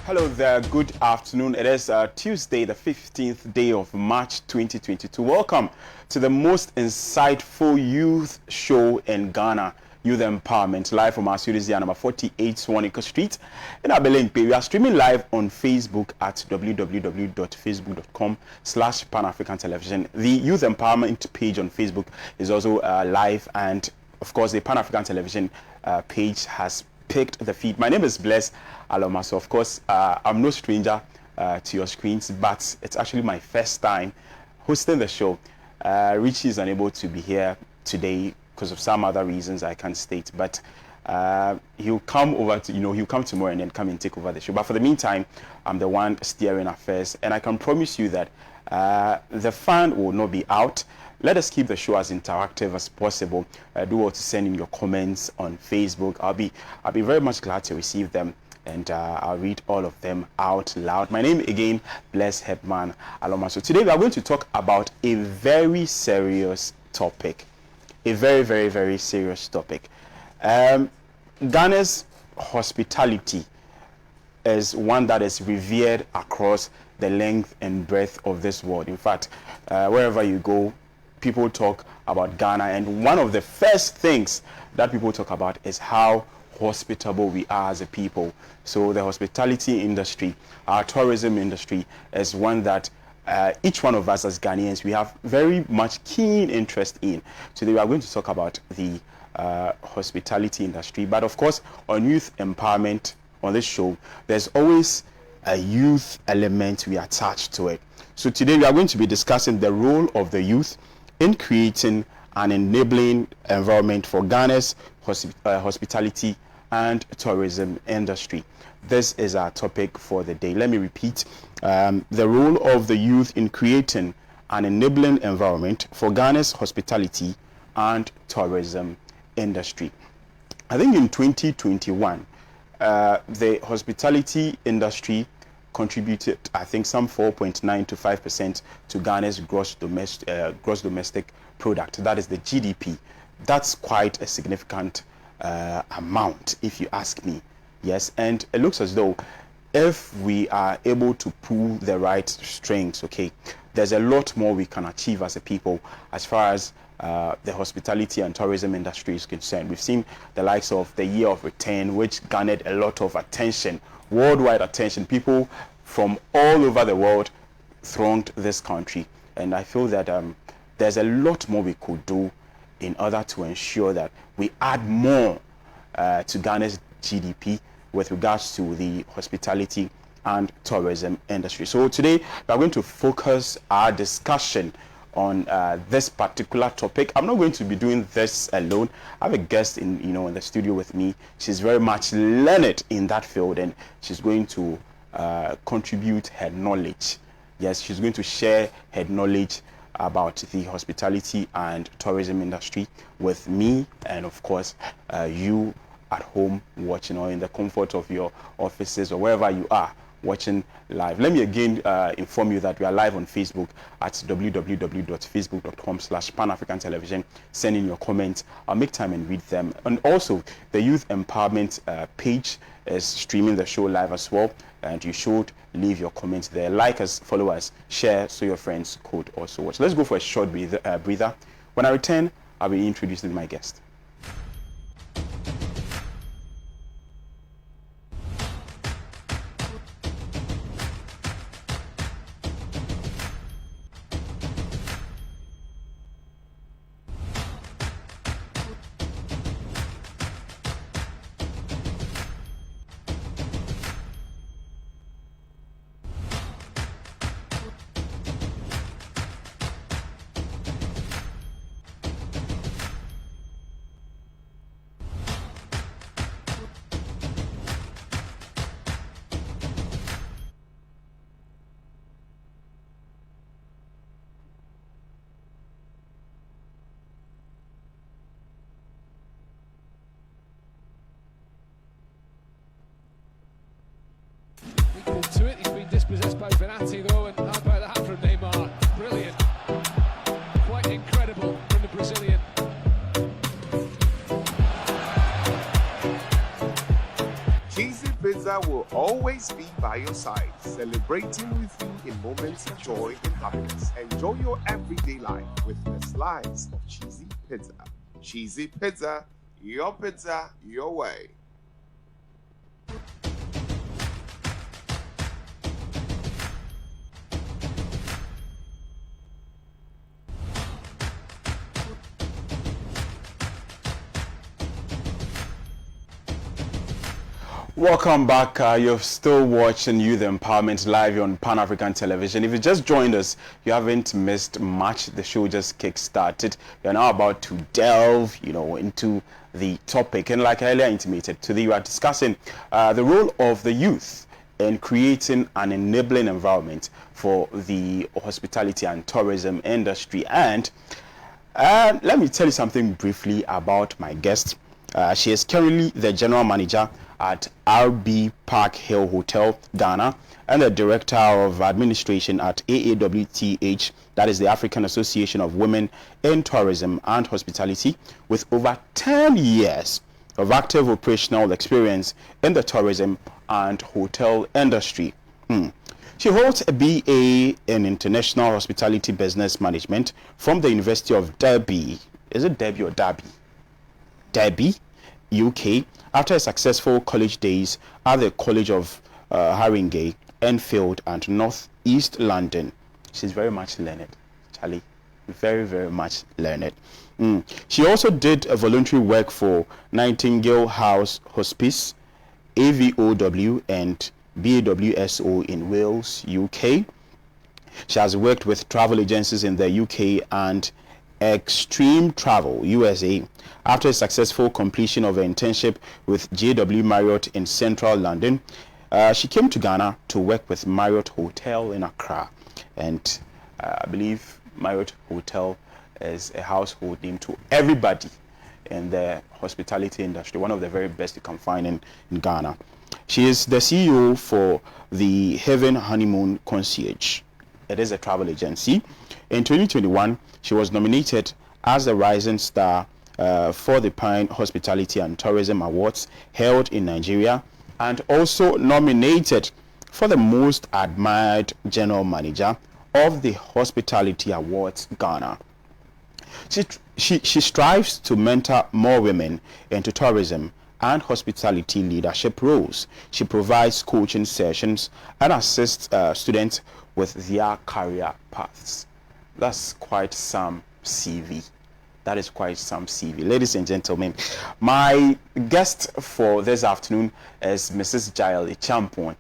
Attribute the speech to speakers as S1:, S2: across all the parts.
S1: Hello there, good afternoon. It is Tuesday, the 15th day of March 2022. Welcome to the most insightful youth show in Ghana, Youth Empowerment, live from our studios here, number 48 Swanika Street in Abelenpe. We are streaming live on Facebook at www.facebook.com/Pan-African Television. The Youth Empowerment page on Facebook is also live, and of course the Pan-African Television page has picked the feed. My name is Bless Aloma. So of course, I'm no stranger to your screens, but it's actually my first time hosting the show. Richie is unable to be here today because of some other reasons I can't state, but he'll come over to, he'll come tomorrow and then come and take over the show. But for the meantime, I'm the one steering affairs, and I can promise you that the fun will not be out. Let us keep the show as interactive as possible. Do well to send in your comments on Facebook. I'll be very much glad to receive them, and I'll read all of them out loud. My name again, Bless Hepman Aloma. So today we are going to talk about a very serious topic. A very, very, very serious topic. Ghana's hospitality is one that is revered across the length and breadth of this world. In fact, wherever you go, people talk about Ghana, and one of the first things that people talk about is how hospitable we are as a people. So the hospitality industry, our tourism industry, is one that each one of us as Ghanaians, we have very much keen interest in. Today we are going to talk about the hospitality industry, but of course on youth empowerment on this show, there's always a youth element we attach to it. So today we are going to be discussing the role of the youth in creating an enabling environment for Ghana's hospitality and tourism industry. This is our topic for the day. Let me repeat: the role of the youth in creating an enabling environment for Ghana's hospitality and tourism industry. I think in 2021, the hospitality industry contributed, I think, some 4.9 to 5% to Ghana's gross domestic product. That is the GDP. That's quite a significant amount, if you ask me. Yes, and it looks as though if we are able to pull the right strings, okay, there's a lot more we can achieve as a people as far as the hospitality and tourism industry is concerned. We've seen the likes of the Year of Return, which garnered a lot of attention, worldwide attention. People from all over the world thronged this country, and I feel that there's a lot more we could do in order to ensure that we add more to Ghana's GDP with regards to the hospitality and tourism industry. So today we are going to focus our discussion on this particular topic. I'm not going to be doing this alone. I have a guest in the studio with me. She's very much learned in that field, and she's going to contribute her knowledge. Yes, she's going to share her knowledge about the hospitality and tourism industry with me, and of course you at home watching, or in the comfort of your offices, or wherever you are watching live. Let me again inform you that we are live on Facebook at www.facebook.com/Pan-African Television. Send in your comments. I'll make time and read them. And also the Youth Empowerment page is streaming the show live as well, and you should leave your comments there. Like us, follow us, share, so your friends could also watch. Let's go for a short breather. When I return, I'll be introducing my guest.
S2: To it, he's been dispossessed by Benatti though, and how about that from Neymar? Brilliant, quite incredible from the Brazilian.
S3: Cheesy Pizza will always be by your side, celebrating with you in moments of joy and happiness. Enjoy your everyday life with a slice of cheesy pizza. Cheesy pizza, your way.
S1: Welcome back. You're still watching Youth Empowerment live on Pan African Television. If you just joined us, you haven't missed much. The show just kick-started. You're now about to delve, into the topic. And like I earlier intimated, today we are discussing the role of the youth in creating an enabling environment for the hospitality and tourism industry. And let me tell you something briefly about my guest. She is currently the general manager at RB Park Hill Hotel, Ghana, and the Director of Administration at AAWTH, that is the African Association of Women in Tourism and Hospitality, with over 10 years of active operational experience in the tourism and hotel industry. She holds a BA in International Hospitality Business Management from the University of Derby. Is it Derby or Derby? Derby, UK, after a successful college days at the College of Haringey, Enfield, and North East London. She's very much learned, Charlie. Very, very much learned. She also did a voluntary work for Nightingale House Hospice, AVOW, and BAWSO in Wales, UK. She has worked with travel agencies in the UK and Extreme Travel, USA, after a successful completion of an internship with JW Marriott in central London. She came to Ghana to work with Marriott Hotel in Accra, and I believe Marriott Hotel is a household name to everybody in the hospitality industry, one of the very best you can find in Ghana. She is the CEO for the Heaven Honeymoon Concierge. It is a travel agency. In 2021, she was nominated as the Rising Star for the Pine Hospitality and Tourism Awards held in Nigeria, and also nominated for the Most Admired General Manager of the Hospitality Awards Ghana. She strives to mentor more women into tourism and hospitality leadership roles. She provides coaching sessions and assists students with their career paths. That's quite some CV. That is quite some CV. Ladies and gentlemen, my guest for this afternoon is Mrs. Jael Champon.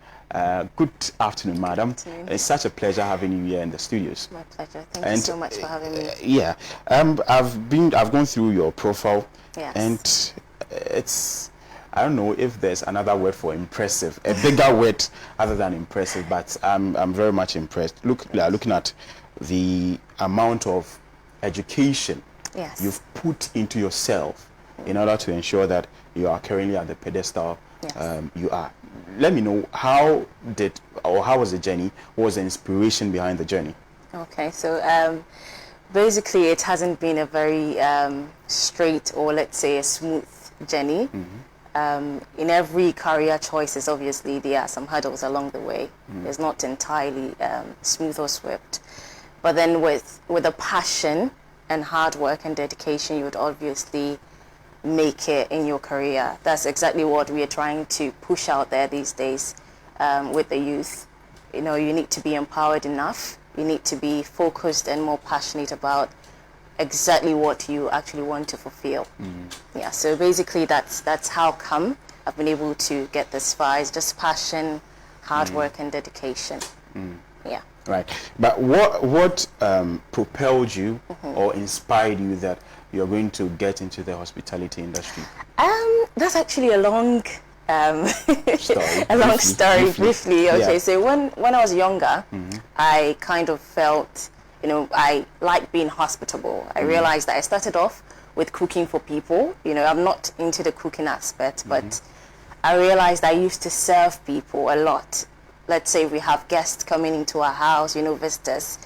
S1: Good afternoon, madam.
S4: Good afternoon.
S1: It's such a pleasure having you here in the studios.
S4: My pleasure. Thank you so much for having me.
S1: Yeah, I've gone through your profile,
S4: Yes.
S1: and it's, I don't know if there's another word for impressive, a bigger word other than impressive, but I'm very much impressed. Looking at the amount of education
S4: Yes.
S1: you've put into yourself in order to ensure that you are currently at the pedestal
S4: Yes.
S1: you are. Let me know, how was the journey? What was the inspiration behind the journey?
S4: Okay, so basically it hasn't been a very straight, or let's say a smooth journey. In every career choices, obviously there are some hurdles along the way. It's not entirely smooth or swift. But then with a passion and hard work and dedication, you would obviously make it in your career. That's exactly what we are trying to push out there these days with the youth. You need to be empowered enough. You need to be focused and more passionate about exactly what you actually want to fulfill. Yeah, so basically that's how come I've been able to get this far. It's just passion, hard work, and dedication. Yeah.
S1: Right, but what propelled you or inspired you that you're going to get into the hospitality industry?
S4: That's actually a long
S1: story.
S4: Story. Briefly. Okay,
S1: Yeah.
S4: so when I was younger, I kind of felt, I like being hospitable. I realized that I started off with cooking for people. I'm not into the cooking aspect, but I realized I used to serve people a lot. Let's say we have guests coming into our house, visitors.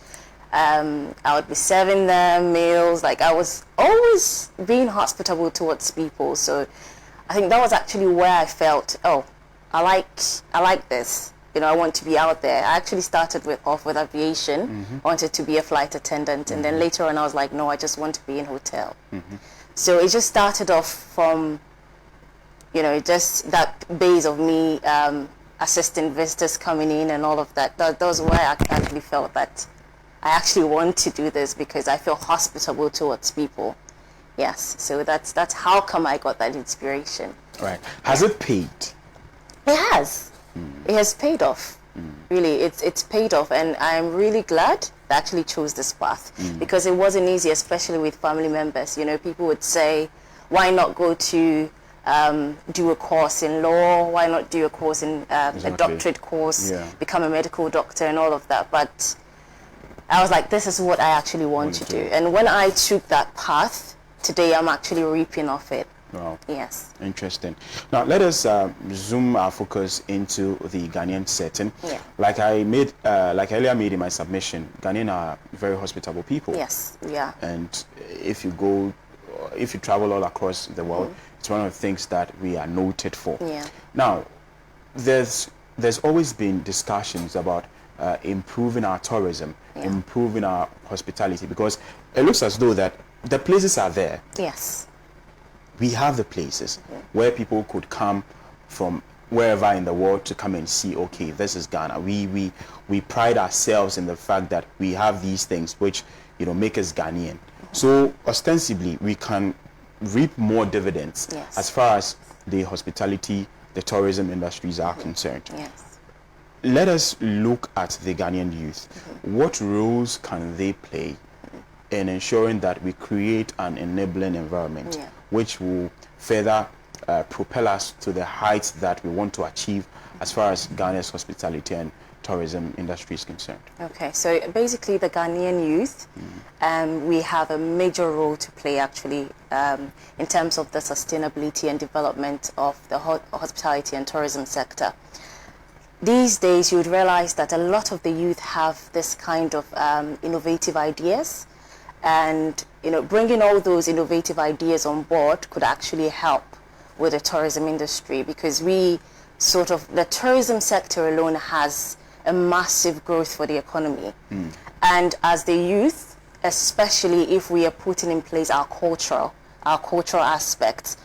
S4: I would be serving them meals. Like, I was always being hospitable towards people. So I think that was actually where I felt, I like this. You know, I want to be out there. I actually started off with aviation. I wanted to be a flight attendant, and then later on I was like, no, I just want to be in hotel. So it just started off from, you know, just that base of me assisting visitors coming in and all of that. That was where I actually felt that I actually want to do this, because I feel hospitable towards people. Yes, so that's how come I got that inspiration.
S1: Right. Has it paid?
S4: It has. It has paid off. Really, it's paid off, and I'm really glad I actually chose this path, because it wasn't easy, especially with family members. You know, people would say, why not go to do a course in law? Why not do a course in a doctorate course, become a medical doctor and all of that? But I was like, this is what I actually want to do. And when I took that path, today I'm actually reaping off it.
S1: Wow.
S4: Yes.
S1: Interesting. Now let us zoom our focus into the Ghanaian setting.
S4: Yeah.
S1: Like I earlier made in my submission, Ghanaian are very hospitable people.
S4: Yes, we are.
S1: And if you travel all across the world, it's one of the things that we are noted for.
S4: Yeah.
S1: Now, there's always been discussions about improving our tourism, improving our hospitality, because it looks as though that the places are there.
S4: Yes.
S1: We have the places where people could come from wherever in the world to come and see, okay, this is Ghana. We pride ourselves in the fact that we have these things which, you know, make us Ghanaian. So ostensibly we can reap more dividends as far as the hospitality, the tourism industries are concerned.
S4: Yes.
S1: Let us look at the Ghanaian youth. What roles can they play in ensuring that we create an enabling environment which will further propel us to the heights that we want to achieve as far as Ghana's hospitality and tourism industry is concerned? Okay,
S4: so basically the Ghanaian youth, we have a major role to play actually in terms of the sustainability and development of the hospitality and tourism sector. These days you would realize that a lot of the youth have this kind of innovative ideas, and you know, bringing all those innovative ideas on board could actually help with the tourism industry, because the tourism sector alone has a massive growth for the economy. And as the youth, especially if we are putting in place our cultural aspects,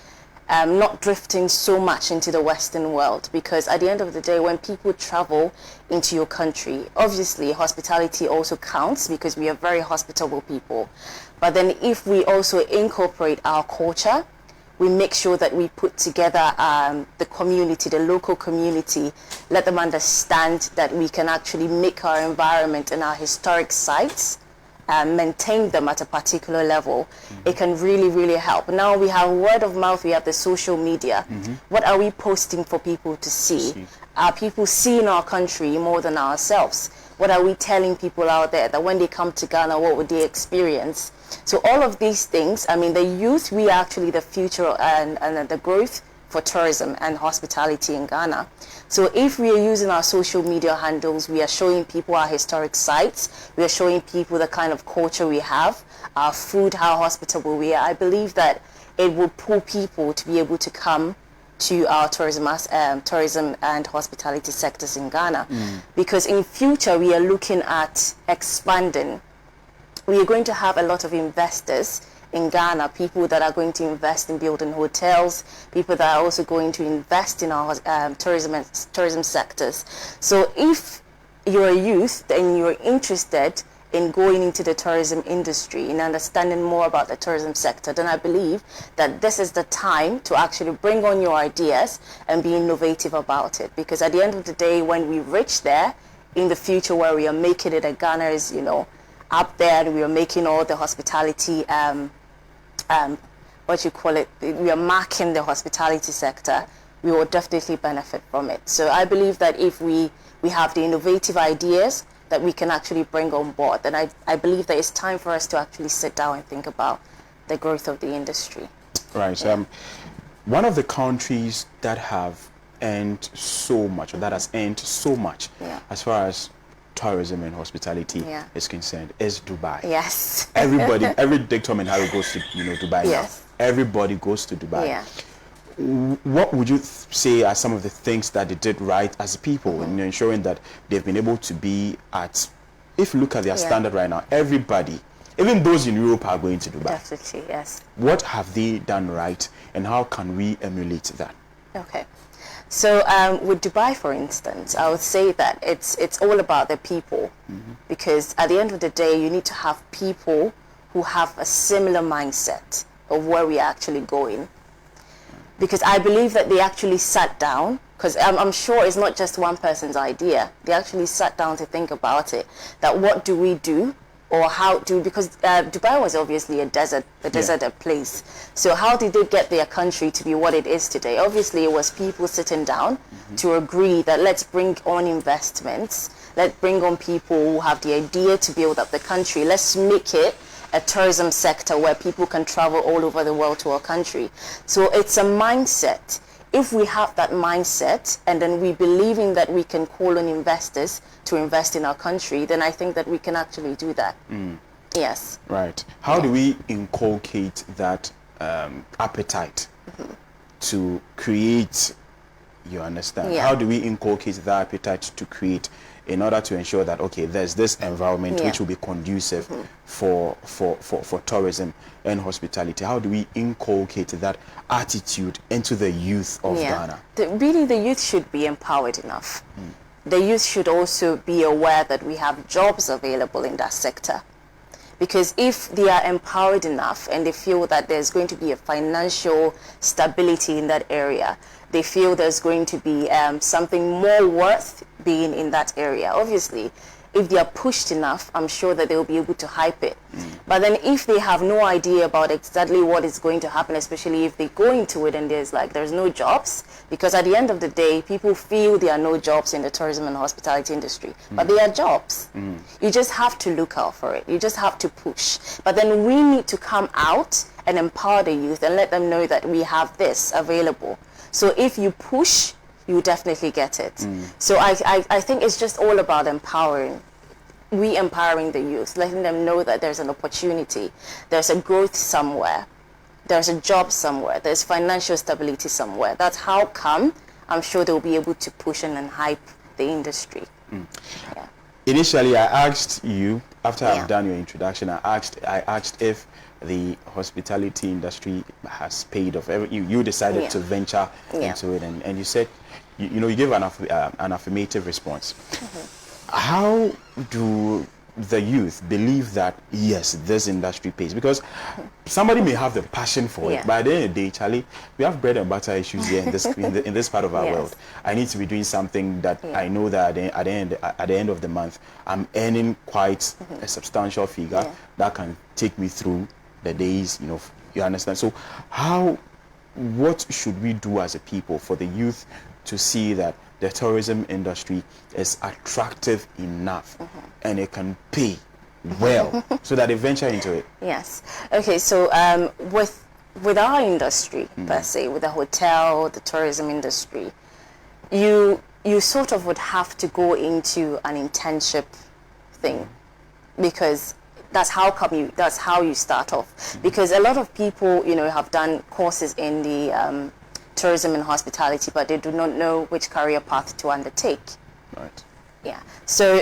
S4: not drifting so much into the Western world, because at the end of the day, when people travel into your country, obviously hospitality also counts, because we are very hospitable people. But then if we also incorporate our culture, we make sure that we put together the community, the local community, let them understand that we can actually make our environment and our historic sites maintain them at a particular level. It can really, really help. Now we have word of mouth, we have the social media. What are we posting for people to see? Are people seeing our country more than ourselves? What are we telling people out there that when they come to Ghana, what would they experience? So all of these things, I mean, the youth, we are actually the future and the growth for tourism and hospitality in Ghana. So if we are using our social media handles, we are showing people our historic sites, we are showing people the kind of culture we have, our food, how hospitable we are, I believe that it will pull people to be able to come to our tourism and hospitality sectors in Ghana. Because in future, we are looking at expanding. We are going to have a lot of investors in Ghana, people that are going to invest in building hotels, people that are also going to invest in our tourism sectors. So if you're a youth and you're interested in going into the tourism industry, in understanding more about the tourism sector, then I believe that this is the time to actually bring on your ideas and be innovative about it. Because at the end of the day, when we reach there in the future, where we are making it, that Ghana is, you know, up there, and we are making all the hospitality, we are marking the hospitality sector, we will definitely benefit from it. So I believe that if we have the innovative ideas that we can actually bring on board, then I believe that it's time for us to actually sit down and think about the growth of the industry.
S1: Right. Yeah. One of the countries that have earned so much, or that has earned so much as far as tourism and hospitality is concerned, is Dubai.
S4: Yes.
S1: Every Dick, Tom and Harry goes to Dubai now. Everybody goes to Dubai. what would you say are some of the things that they did right as people in ensuring that they've been able to be at, if you look at their standard right now, everybody, even those in Europe, are going to Dubai.
S4: Definitely, yes.
S1: What have they done right, and how can we emulate that?
S4: Okay. So with Dubai, for instance, I would say that it's all about the people, because at the end of the day, you need to have people who have a similar mindset of where we are actually going. Because I believe that they actually sat down, because I'm sure it's not just one person's idea. They actually sat down to think about it, that what do we do, or how do, because Dubai was obviously a desert place. So how did they get their country to be what it is today? Obviously, it was people sitting down to agree that let's bring on investments, let's bring on people who have the idea to build up the country. Let's make it a tourism sector where people can travel all over the world to our country. So it's a mindset. If we have that mindset, and then we believe in that we can call on investors to invest in our country, then I think that we can actually do that. Yes.
S1: Right. How do we inculcate that appetite to create, you understand?
S4: Yeah.
S1: How do we inculcate that appetite to create in order to ensure that, okay, there's this environment which will be conducive for tourism and hospitality? How do we inculcate that attitude into the youth of Ghana?
S4: Really, the youth should be empowered enough. The youth should also be aware that we have jobs available in that sector. Because if they are empowered enough and they feel that there's going to be a financial stability in that area, they feel there's going to be something more worth being in that area. Obviously, if they are pushed enough, I'm sure that they'll be able to hype it. But then if they have no idea about exactly what is going to happen, especially if they go into it and there's no jobs, because at the end of the day, people feel there are no jobs in the tourism and hospitality industry, but there are jobs. You just have to look out for it. You just have to push. But then we need to come out and empower the youth and let them know that we have this available. So if you push, you definitely get it. So I think it's just all about empowering the youth, letting them know that there's an opportunity, there's a growth somewhere, there's a job somewhere, there's financial stability somewhere. That's how come I'm sure they'll be able to push and hype the industry.
S1: Initially, I asked you, after I've done your introduction, I asked if the hospitality industry has paid off. You decided to venture into it, and you said, you gave an affirmative response. How do the youth believe that, yes, this industry pays? Because somebody may have the passion for it, but at the end of the day, Charlie, we have bread and butter issues here in this part of our world. I need to be doing something that I know that at the end of the month, I'm earning quite a substantial figure that can take me through the days, you understand? So what should we do as a people for the youth to see that the tourism industry is attractive enough and it can pay well so that they venture into it?
S4: Yes. Okay, so with our industry, let's say with the hotel, the tourism industry, you sort of would have to go into an internship thing, because that's how you start off. Because a lot of people, have done courses in the tourism and hospitality, but they do not know which career path to undertake.
S1: Right.
S4: Yeah. So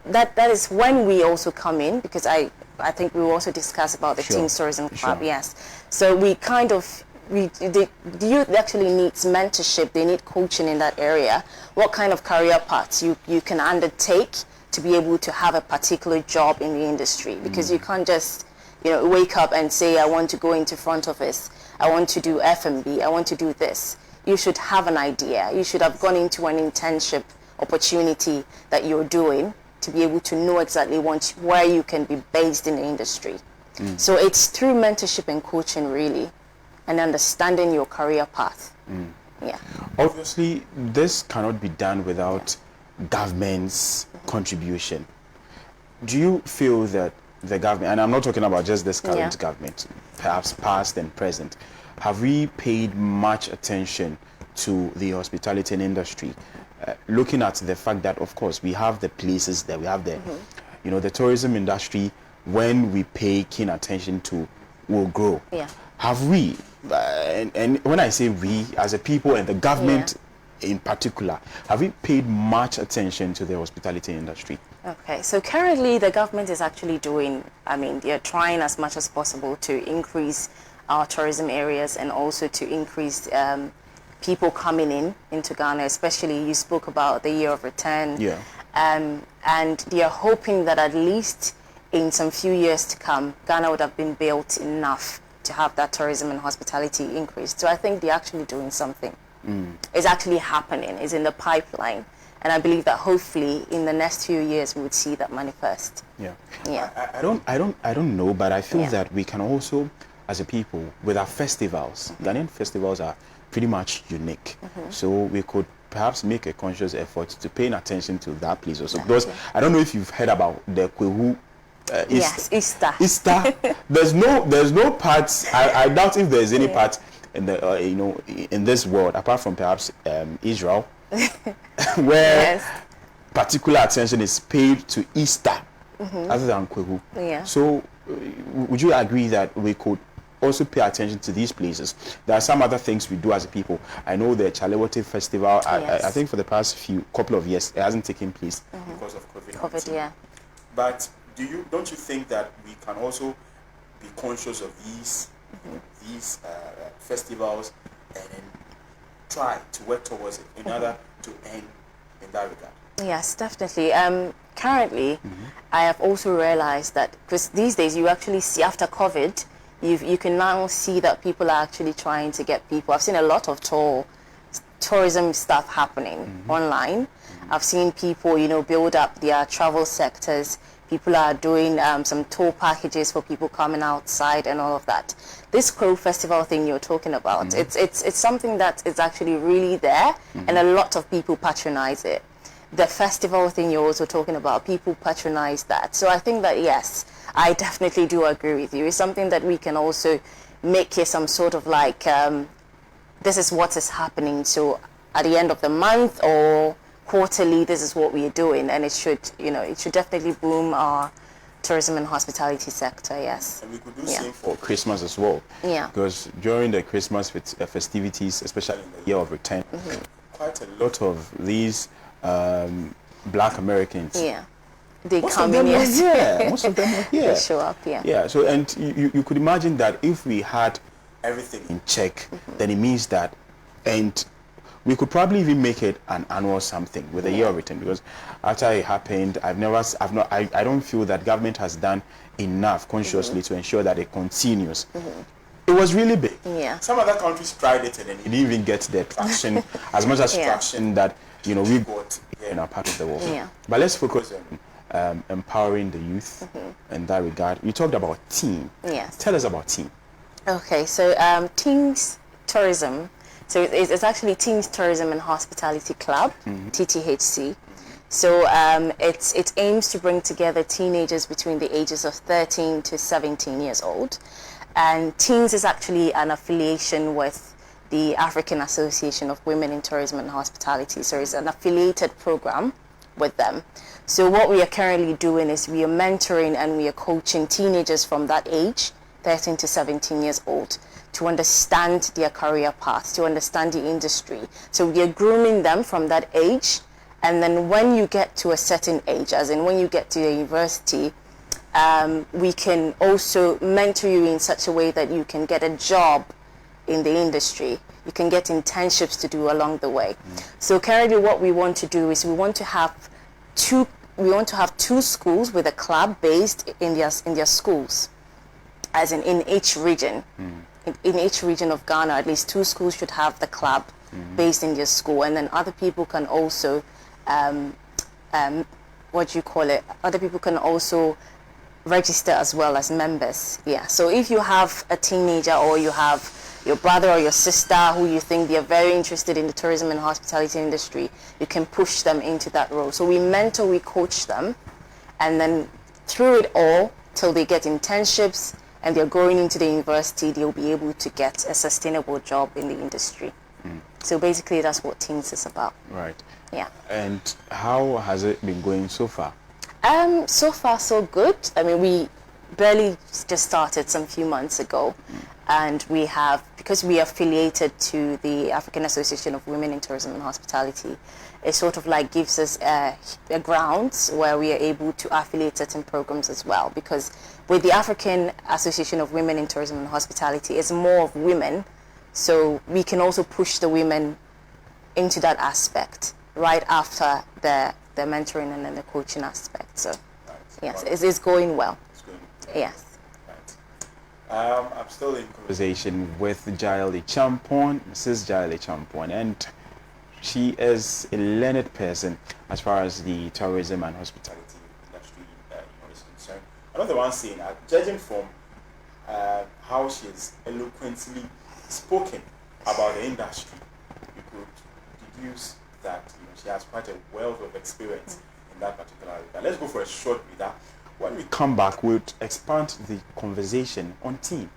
S4: that is when we also come in, because I think we will also discuss about the Teens Tourism Club. Yes. So the youth actually needs mentorship. They need coaching in that area. What kind of career paths you can undertake to be able to have a particular job in the industry, because you can't just wake up and say, I want to go into front office, I want to do F&B, I want to do this. You should have an idea. You should have gone into an internship opportunity that you're doing to be able to know exactly where you can be based in the industry. So it's through mentorship and coaching, really, and understanding your career path. Yeah.
S1: Obviously, this cannot be done without government's contribution. Do you feel that the government, and I'm not talking about just this current government, perhaps past and present, have we paid much attention to the hospitality industry, looking at the fact that, of course, we have the places that we have the, the tourism industry, when we pay keen attention to, will grow.
S4: Yeah.
S1: Have we, and when I say we, as a people and the government in particular, have we paid much attention to the hospitality industry?
S4: Okay, so currently the government is actually doing, they're trying as much as possible to increase our tourism areas and also to increase people coming into Ghana, especially you spoke about the year of return.
S1: Yeah.
S4: And they are hoping that at least in some few years to come, Ghana would have been built enough to have that tourism and hospitality increase. So I think they're actually doing something. It's actually happening, it's in the pipeline. And I believe that hopefully in the next few years we would see that manifest.
S1: Yeah.
S4: Yeah.
S1: I don't know, but I feel
S4: Yeah.
S1: that we can also, as a people, with our festivals, Ghanaian festivals are pretty much unique. So we could perhaps make a conscious effort to pay attention to that place also. Because I don't know if you've heard about the Kwehu
S4: Yes, Easter.
S1: Easter. There's no parts. I doubt if there's any part in the in this world apart from perhaps Israel, where particular attention is paid to Easter other than Kwehu.
S4: Yeah.
S1: So, would you agree that we could also pay attention to these places? There are some other things we do as a people. I know the Chalewote Festival. I think for the past couple of years it hasn't taken place because of COVID.
S4: Yeah.
S1: But don't you think that we can also be conscious of these festivals and try to work towards it in order to end in that regard?
S4: Yes, definitely. Currently, I have also realized that because these days you actually see after COVID, you can now see that people are actually trying to get people. I've seen a lot of tourism stuff happening online. I've seen people, build up their travel sectors. People are doing some tour packages for people coming outside and all of that. This Crow Festival thing you're talking about, it's something that is actually really there, and a lot of people patronize it. The festival thing you're also talking about, people patronize that. So I think that, yes, I definitely do agree with you. It's something that we can also make it some sort of like, this is what is happening. So at the end of the month or quarterly, this is what we are doing, and it should definitely boom our tourism and hospitality sector. Yes.
S1: And we could do same for Christmas as well.
S4: Yeah.
S1: Because during the Christmas festivities, especially in the year of return, quite a lot of these Black Americans.
S4: Yeah. They
S1: Most
S4: come
S1: of them
S4: in.
S1: were
S4: Yes.
S1: here. Most of them were here.
S4: They show up. Yeah.
S1: Yeah. So and you could imagine that if we had everything in check, then it means that and we could probably even make it an annual something with a year of return, because after it happened, I don't feel that government has done enough consciously to ensure that it continues. It was really big.
S4: Yeah.
S1: Some other countries tried it and it didn't even get the traction, as much as traction that we got here in our part of the world.
S4: Yeah.
S1: But let's focus on empowering the youth in that regard. You talked about team.
S4: Yes.
S1: Tell us about team.
S4: Okay, so Teens Tourism. So it's actually Teens Tourism and Hospitality Club, TTHC. So it aims to bring together teenagers between the ages of 13 to 17 years old. And Teens is actually an affiliation with the African Association of Women in Tourism and Hospitality. So it's an affiliated program with them. So what we are currently doing is we are mentoring and we are coaching teenagers from that age, 13 to 17 years old, to understand their career paths, to understand the industry. So we are grooming them from that age. And then when you get to a certain age, as in when you get to the university, we can also mentor you in such a way that you can get a job in the industry. You can get internships to do along the way. So currently what we want to do is we want to have two schools with a club based in their schools, as in each region. In each region of Ghana, at least 2 schools should have the club based in their school, and then other people can also, other people can also register as well as members. Yeah. So if you have a teenager or you have your brother or your sister who you think they're very interested in the tourism and hospitality industry, you can push them into that role. So we mentor, we coach them, and then through it all till they get internships and they're going into the university, they'll be able to get a sustainable job in the industry. So basically that's what Teens is about.
S1: Right.
S4: Yeah.
S1: And how has it been going so far?
S4: So far so good. I mean, we barely just started some few months ago. And we have, because we are affiliated to the African Association of Women in Tourism and Hospitality, it sort of like gives us a ground where we are able to affiliate certain programs as well. Because with the African Association of Women in Tourism and Hospitality, it's more of women, so we can also push the women into that aspect right after the mentoring and then the coaching aspect. So yes, it's going well.
S1: It's going
S4: Yes.
S1: I'm still in conversation with Jael Champon, Mrs. Jael Champon, and she is a learned person as far as the tourism and hospitality industry is concerned. I'm not the one saying that, judging from how she has eloquently spoken about the industry, you could deduce that she has quite a wealth of experience in that particular area. Let's go for a short breather. When we come back, we'll expand the conversation on team.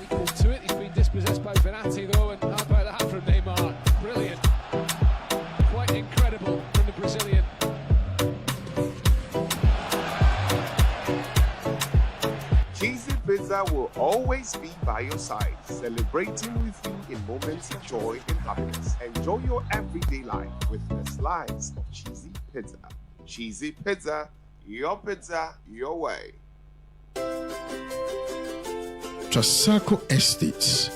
S2: Equal to it. He's been dispossessed by Benatti though, and how about that from Neymar? Brilliant. Quite incredible from the Brazilian.
S3: Cheesy Pizza will always be by your side, celebrating with you in moments of joy and happiness. Enjoy your everyday life with a slice of Cheesy Pizza. Cheesy Pizza, your way.
S5: Trasaco Estates,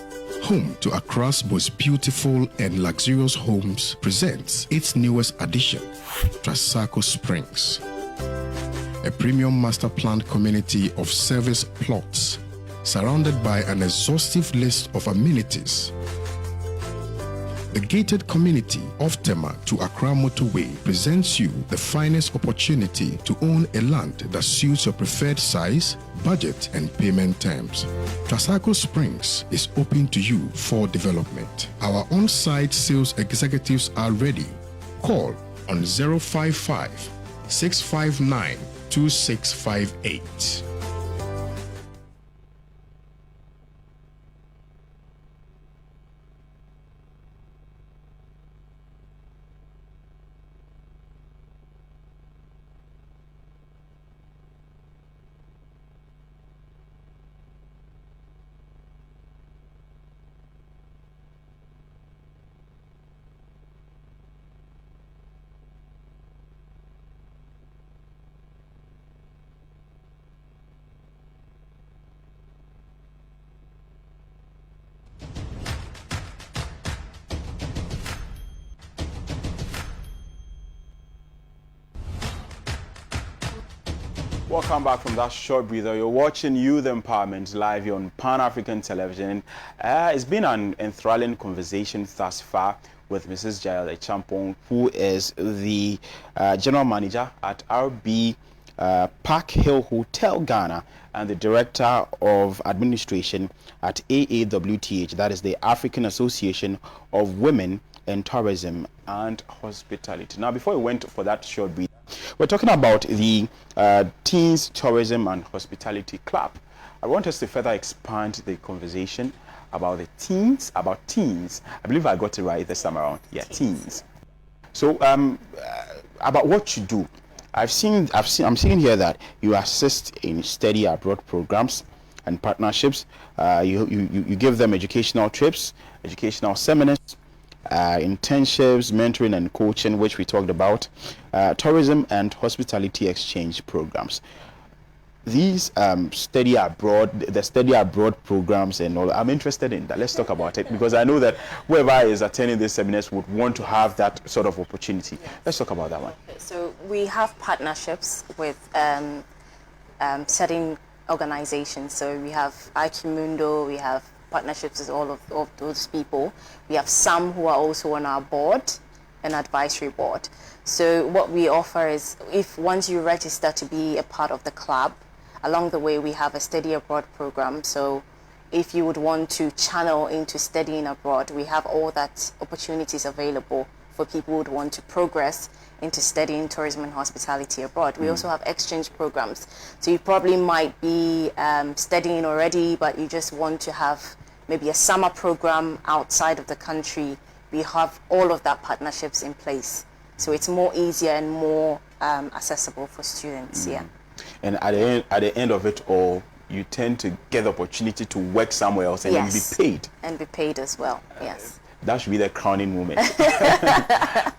S5: home to Accra's most beautiful and luxurious homes, presents its newest addition, Trasaco Springs, a premium master planned community of service plots surrounded by an exhaustive list of amenities. The gated community of Tema to Accra Motorway presents you the finest opportunity to own a land that suits your preferred size, budget, and payment terms. Trasaco Springs is open to you for development. Our on-site sales executives are ready. Call on 055 659 2658.
S1: Welcome back from that short breather. You're watching Youth Empowerment live here on Pan-African Television. It's been an enthralling conversation thus far with Mrs. Jael Champon, who is the General Manager at RB Park Hill Hotel Ghana and the Director of Administration at AAWTH, that is the African Association of Women in Tourism and Hospitality. Now, before we went for that short breather, we're talking about the Teens Tourism and Hospitality Club. I want us to further expand the conversation about the teens, about teens. I believe I got it right this time around. Yeah, teens. So, about what you do. I'm seeing here that you assist in study abroad programs and partnerships. You give them educational trips, educational seminars, internships, mentoring and coaching, which we talked about, tourism and hospitality exchange programs. These study abroad programs and all, I'm interested in that. Let's talk about it, because I know that whoever is attending these seminars would want to have that sort of opportunity. Yes. Let's talk about that one.
S4: Okay, so we have partnerships with certain organizations. So we have Acumundo, we have partnerships with all of those people. We have some who are also on our board, an advisory board. So what we offer is, if once you register to be a part of the club, along the way we have a study abroad program. So if you would want to channel into studying abroad, we have all that opportunities available for people who would want to progress into studying tourism and hospitality abroad. We also have exchange programs. So you probably might be studying already, but you just want to have maybe a summer program outside of the country. We have all of that partnerships in place So it's more easier and more accessible for students. Yeah.
S1: And at the end of it all, you tend to get the opportunity to work somewhere else and then be paid.
S4: And be paid as well. Yes.
S1: That should be the crowning moment.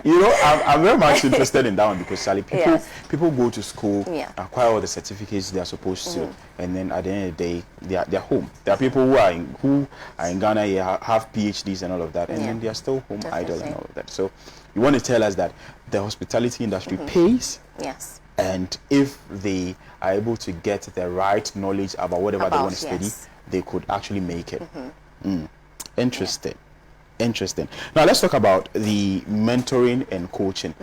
S1: I'm very much interested in that one because Sally, people go to school, acquire all the certificates they are supposed to, and then at the end of the day, they're home. There are people who are in Ghana here, have PhDs and all of that, and then they are still home idle and all of that. So you want to tell us that the hospitality industry pays?
S4: Yes.
S1: And if they are able to get the right knowledge about whatever they want to study, they could actually make it. Interesting. Interesting. Now let's talk about the mentoring and coaching.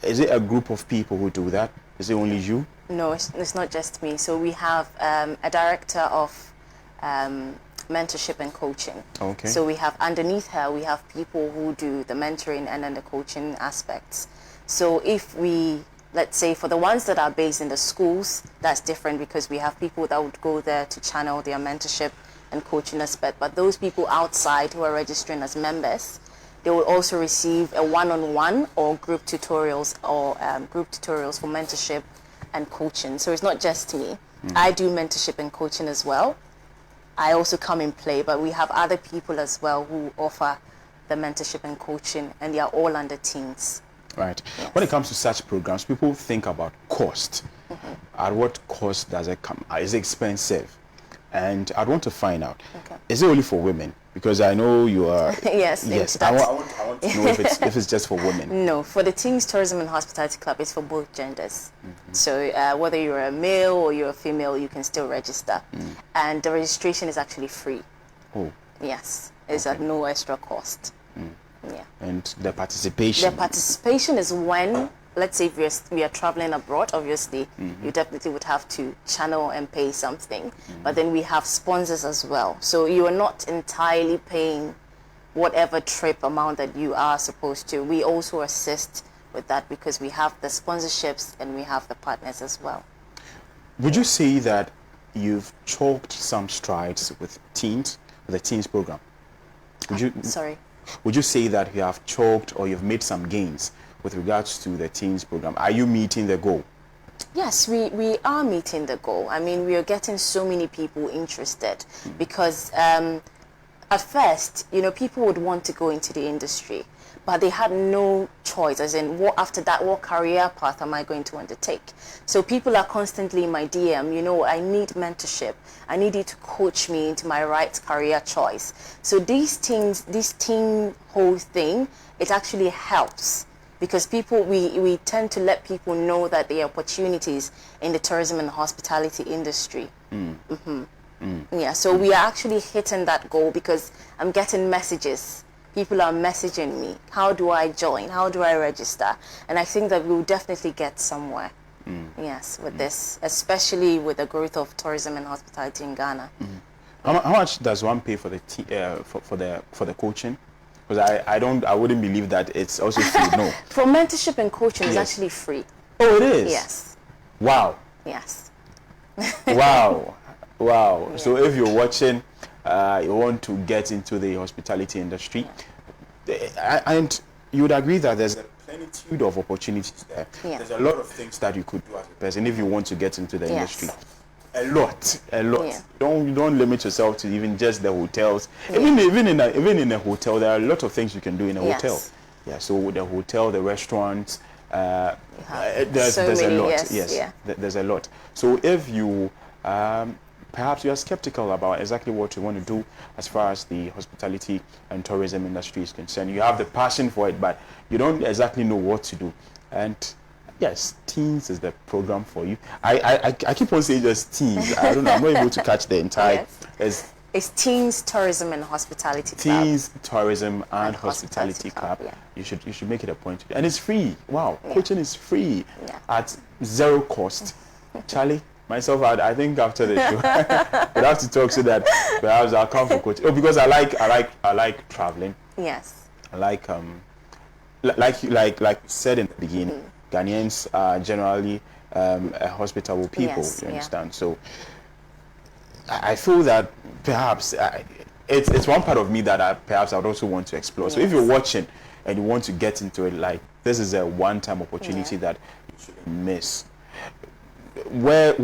S1: Is it a group of people who do that? Is it only you?
S4: No, it's not just me. So we have a director of mentorship and coaching.
S1: Okay.
S4: So we have underneath her, we have people who do the mentoring and then the coaching aspects. So if we, let's say for the ones that are based in the schools, that's different because we have people that would go there to channel their mentorship and coaching aspect. But those people outside who are registering as members, they will also receive a one-on-one or group tutorials for mentorship and coaching. So it's not just me. I do mentorship and coaching as well. I also come in play, but we have other people as well who offer the mentorship and coaching, and they are all under teams.
S1: Right.
S4: Yes.
S1: When it comes to such programs, people think about cost. At what cost does it come? Is it expensive? And I'd want to find out, is it only for women? Because I know you are...
S4: Yes.
S1: I want to know if it's just for women.
S4: No, for the Teens Tourism and Hospitality Club, it's for both genders. So whether you're a male or you're a female, you can still register. And the registration is actually free.
S1: Oh.
S4: Yes, it's at no extra cost. Yeah.
S1: And the participation?
S4: The participation is when, let's say if we are traveling abroad, obviously, you definitely would have to channel and pay something. But then we have sponsors as well. So you are not entirely paying whatever trip amount that you are supposed to. We also assist with that because we have the sponsorships and we have the partners as well.
S1: Would you say that you've chalked some strides with the teens program? Would you say that you have chalked or you've made some gains with regards to the teens program? Are you meeting the goal?
S4: Yes, we are meeting the goal. I mean, we are getting so many people interested because at first, people would want to go into the industry, but they had no choice, as in, after that, what career path am I going to undertake? So people are constantly in my DM, I need mentorship. I need you to coach me into my right career choice. So this teen whole thing, it actually helps. Because we tend to let people know that there are opportunities in the tourism and hospitality industry. Yeah, so we are actually hitting that goal because I'm getting messages. People are messaging me. How do I join? How do I register? And I think that we'll definitely get somewhere. Yes, with this, especially with the growth of tourism and hospitality in Ghana.
S1: How much does one pay for the for the coaching? Because I wouldn't believe that it's also free. No.
S4: For mentorship and coaching, it's actually free.
S1: Oh, it is?
S4: Yes.
S1: Wow.
S4: Yes.
S1: Wow.
S4: Yeah.
S1: So if you're watching, you want to get into the hospitality industry, and you would agree that there's a plenitude of opportunities there. There's a lot of things that you could do as a person if you want to get into the industry. A lot.
S4: Yeah.
S1: Don't limit yourself to even just the hotels. Even in a hotel, there are a lot of things you can do in a hotel. Yeah. So with the hotel, the restaurants, there's a lot. There's a lot. So if you perhaps you are skeptical about exactly what you want to do as far as the hospitality and tourism industry is concerned, you have the passion for it, but you don't exactly know what to do. And yes, Teens is the program for you. I keep on saying just Teens. I don't know. I'm not able to catch the entire.
S4: It's Teens Tourism and Hospitality Club.
S1: Teens Tourism and Hospitality Club.
S4: Yeah.
S1: You should make it a point, and it's free. Wow, coaching is free at zero cost. Charlie, myself, I think after the show we'll have to talk so that perhaps I'll come for coaching. Oh, because I like traveling.
S4: Yes.
S1: I like like you said in the beginning. Ghanaians are generally hospitable people, you understand? So I feel that perhaps it's one part of me that perhaps I would also want to explore. So if you're watching and you want to get into it, like this is a one-time opportunity that you shouldn't miss. Where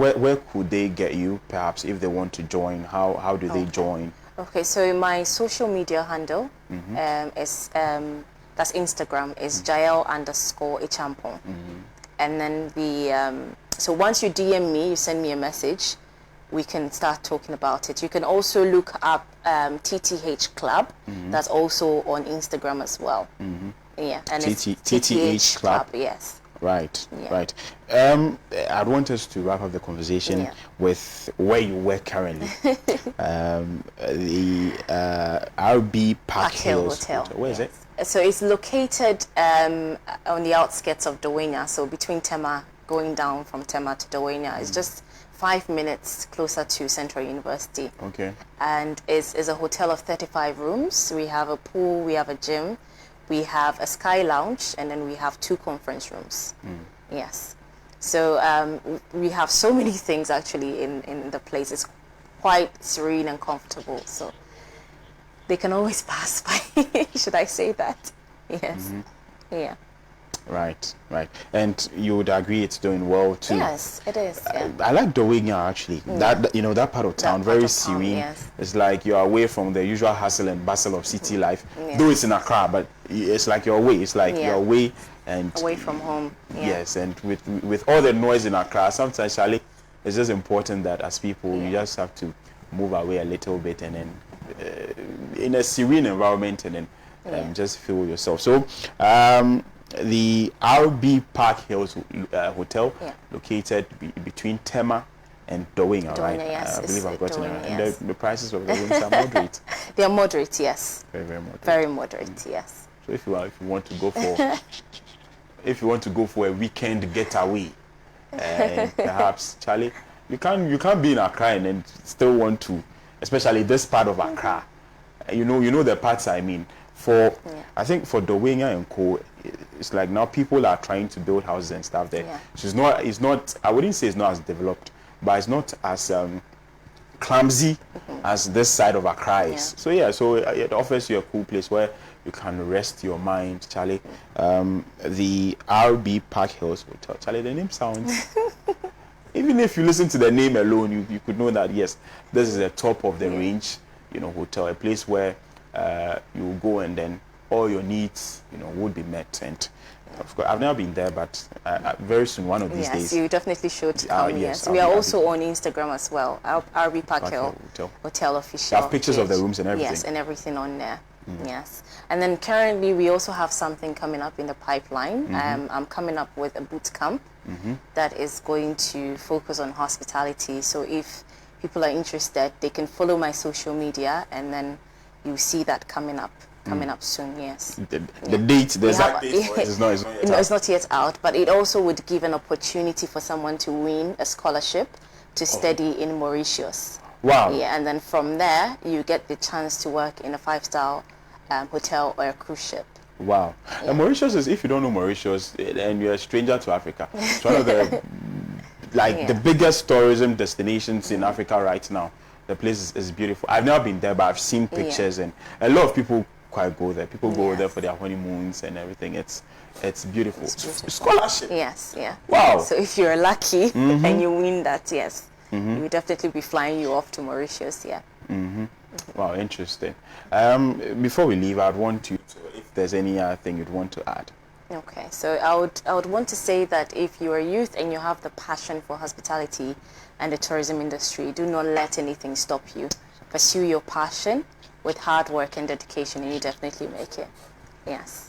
S1: could they get you, perhaps, if they want to join? How do they join?
S4: Okay, so my social media handle is that's Instagram is Jael_Achampong, and then so once you DM me, you send me a message, we can start talking about it. You can also look up TTH Club. That's also on Instagram as well. Yeah, and it's
S1: TTH Club.
S4: Yes.
S1: Right,
S4: Yeah.
S1: right. I'd want us to wrap up the conversation with where you work currently. The RB Park Hills
S4: Hotel.
S1: Where is it?
S4: So it's located on the outskirts of Dawhenya, so between Tema, going down from Tema to Dawhenya. It's just 5 minutes closer to Central University.
S1: Okay.
S4: And it's a hotel of 35 rooms. We have a pool, we have a gym, we have a sky lounge, and then we have 2 conference rooms. Yes. So we have so many things actually in the place. It's quite serene and comfortable. So they can always pass by. Should I say that? Yes. Yeah.
S1: Right, right. And you would agree it's doing well too?
S4: Yes, it is. Yeah.
S1: I like Dawhenya actually. That that part of town,
S4: part
S1: very
S4: of town,
S1: serene.
S4: yes.
S1: It's like you're away from the usual hustle and bustle of city life.
S4: Yeah.
S1: Though it's in Accra, but it's like you're away. It's like you're away and
S4: Away from home. Yeah.
S1: yes, and with all the noise in Accra, sometimes Charlie, it's just important that as people you just have to move away a little bit and then in a serene environment and then just feel yourself. So the RB Park Hills Hotel, located between Tema and Dawhenya, right?
S4: Yes,
S1: I believe I've gotten it
S4: Dawhenya,
S1: right.
S4: yes.
S1: And the prices of the rooms are moderate.
S4: They are moderate, yes.
S1: Very, very moderate.
S4: Very moderate, yes.
S1: So if you want to go for if you want to go for a weekend getaway, perhaps Charlie, you can't be in Accra and then still want to, especially this part of Accra. You know the parts I mean. I think for Dawhenya and Co, it's like now people are trying to build houses and stuff there.
S4: Yeah.
S1: So it's not. I wouldn't say it's not as developed, but it's not as clumsy as this side of Accra is. So it offers you a cool place where you can rest your mind, Charlie. The RB Park Hills Hotel, Charlie. The name sounds. Even if you listen to the name alone, you could know that yes, this is the top of the range, hotel, a place where you go and then all your needs, would be met. And of course, I've never been there, but very soon, one of these days.
S4: Yes, you definitely should come. Yes, we are also on Instagram as well. RB Park Hill Hotel official.
S1: You have pictures of the rooms and everything.
S4: Yes, and everything on there. Yes, and then currently we also have something coming up in the pipeline. I'm coming up with a boot camp that is going to focus on hospitality. So if people are interested, they can follow my social media, and then you see that coming up soon. Yes.
S1: The date, the exact date
S4: it's not yet out, but it also would give an opportunity for someone to win a scholarship to study in Mauritius.
S1: Wow.
S4: Yeah, and then from there you get the chance to work in a 5-star hotel or a cruise ship.
S1: Wow. And Mauritius is, if you don't know Mauritius and you're a stranger to Africa, it's one of the the biggest tourism destinations in Africa right now. The place is beautiful. I've never been there, but I've seen pictures, and a lot of people quite go there. People go there for their honeymoons and everything. It's beautiful. Scholarship.
S4: Yes, yeah.
S1: Wow.
S4: So if you're lucky and you win that, yes, we will definitely be flying you off to Mauritius. Yeah.
S1: Wow, interesting. Before we leave, I'd want you to, if there's any other thing you'd want to add.
S4: Okay, so I would want to say that if you're a youth and you have the passion for hospitality and the tourism industry, do not let anything stop you. Pursue your passion with hard work and dedication, and you definitely make it. Yes.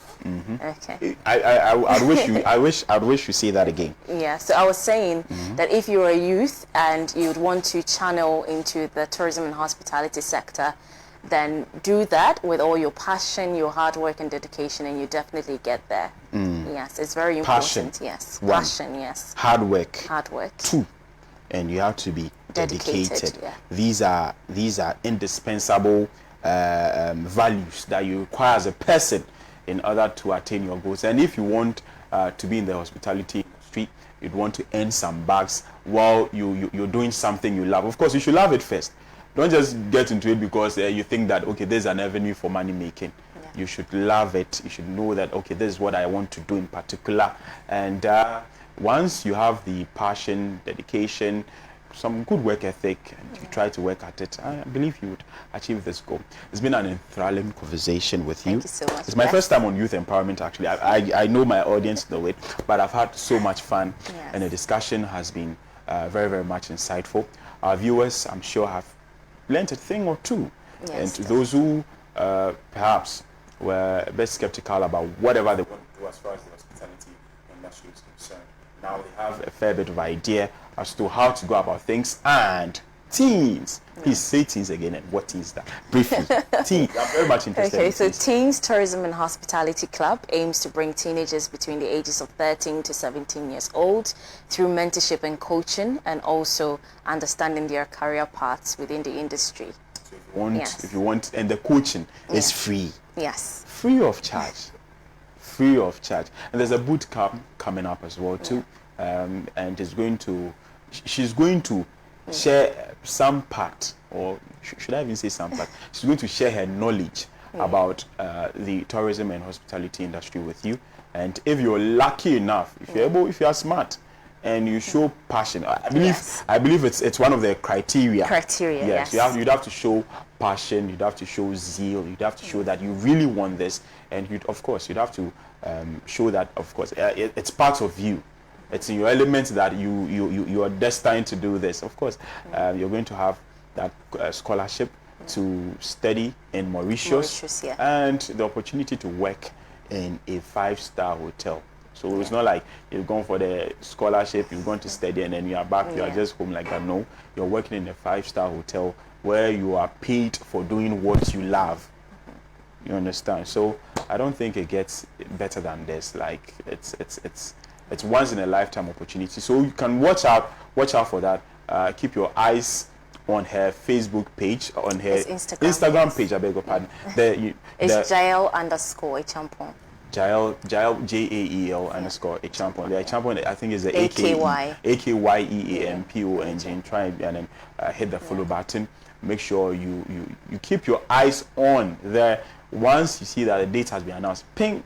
S4: Okay.
S1: I'd wish you say that again.
S4: Yeah. So I was saying that if you're a youth and you'd want to channel into the tourism and hospitality sector, then do that with all your passion, your hard work and dedication, and you definitely get there. Yes, it's very important.
S1: Passion.
S4: Yes.
S1: One.
S4: Passion, yes.
S1: Hard work.
S4: Hard work.
S1: 2, and you have to be dedicated.
S4: Yeah.
S1: These are indispensable values that you require as a person in order to attain your goals. And if you want to be in the hospitality industry, you'd want to earn some bags while you're doing something you love. Of course, you should love it first. Don't just get into it because you think that, okay, there's an avenue for money making. You should love it. You should know that, okay, this is what I want to do in particular. And once you have the passion, dedication, some good work ethic, and you try to work at it, I believe you would achieve this goal. It's been an enthralling conversation with you.
S4: Thank you so much.
S1: It's my first time on Youth Empowerment, actually. I know my audience know it, but I've had so much fun, and the discussion has been very, very much insightful. Our viewers, I'm sure, have learned a thing or two.
S4: Yes,
S1: and to those who perhaps were a bit skeptical about whatever they want to do as far as the hospitality industry is concerned, now they have a fair bit of idea as to how to go about things. And teens, please say teens again, and what is that? Briefly, teens. I'm very much interested.
S4: Okay,
S1: in
S4: so
S1: teens.
S4: Teens Tourism and Hospitality Club aims to bring teenagers between the ages of 13 to 17 years old through mentorship and coaching, and also understanding their career paths within the industry.
S1: So if you want, and the coaching is free.
S4: Yes.
S1: Free of charge. Free of charge. And there's a boot camp coming up as well too. And it's going to, she's going to share some part, or should I even say some part? She's going to share her knowledge about the tourism and hospitality industry with you. And if you're lucky enough, if you're able, if you are smart, and you show passion, I believe it's one of the criteria. Yes. You'd have to show passion. You'd have to show zeal. You'd have to show that you really want this, and you'd have to show that, of course, it's part of you. It's in your element that you are destined to do this. Of course, you're going to have that scholarship to study in Mauritius, and the opportunity to work in a 5-star hotel. So it's not like you've gone for the scholarship, you've gone to study, and then you are back, you are just home like that. No, you're working in a 5-star hotel where you are paid for doing what you love. You understand? So I don't think it gets better than this. Like it's once in a lifetime opportunity. So you can watch out for that. Keep your eyes on her Facebook page, on her Instagram page. I beg your pardon.
S4: It's Jael _Acheampong.
S1: Jael, Jael _Acheampong. The Acheampong, I think, is the AKYEAMPONG. Try and then hit the follow button. Make sure you keep your eyes on there. Once you see that the date has been announced, ping,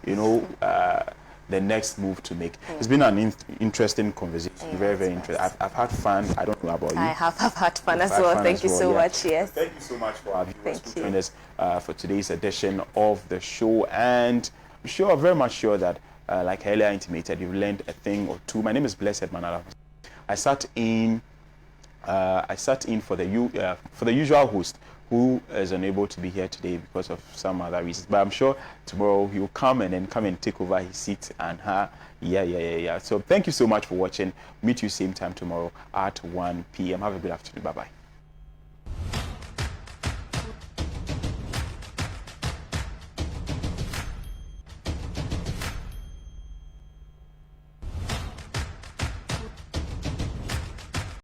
S1: the next move to make. It's been an interesting conversation, very, very interesting. I've had fun. I don't know about you.
S4: I have had fun as well. Thank you so much. Yes.
S1: Thank you so much for our viewers who joined us for today's edition of the show. And I'm very much sure that, like earlier intimated, you've learned a thing or two. My name is Blessed Manala. I sat in for the usual host, who is unable to be here today because of some other reasons. But I'm sure tomorrow he'll come and take over his seat and her. Yeah. So thank you so much for watching. Meet you same time tomorrow at 1 p.m. Have a good afternoon. Bye-bye.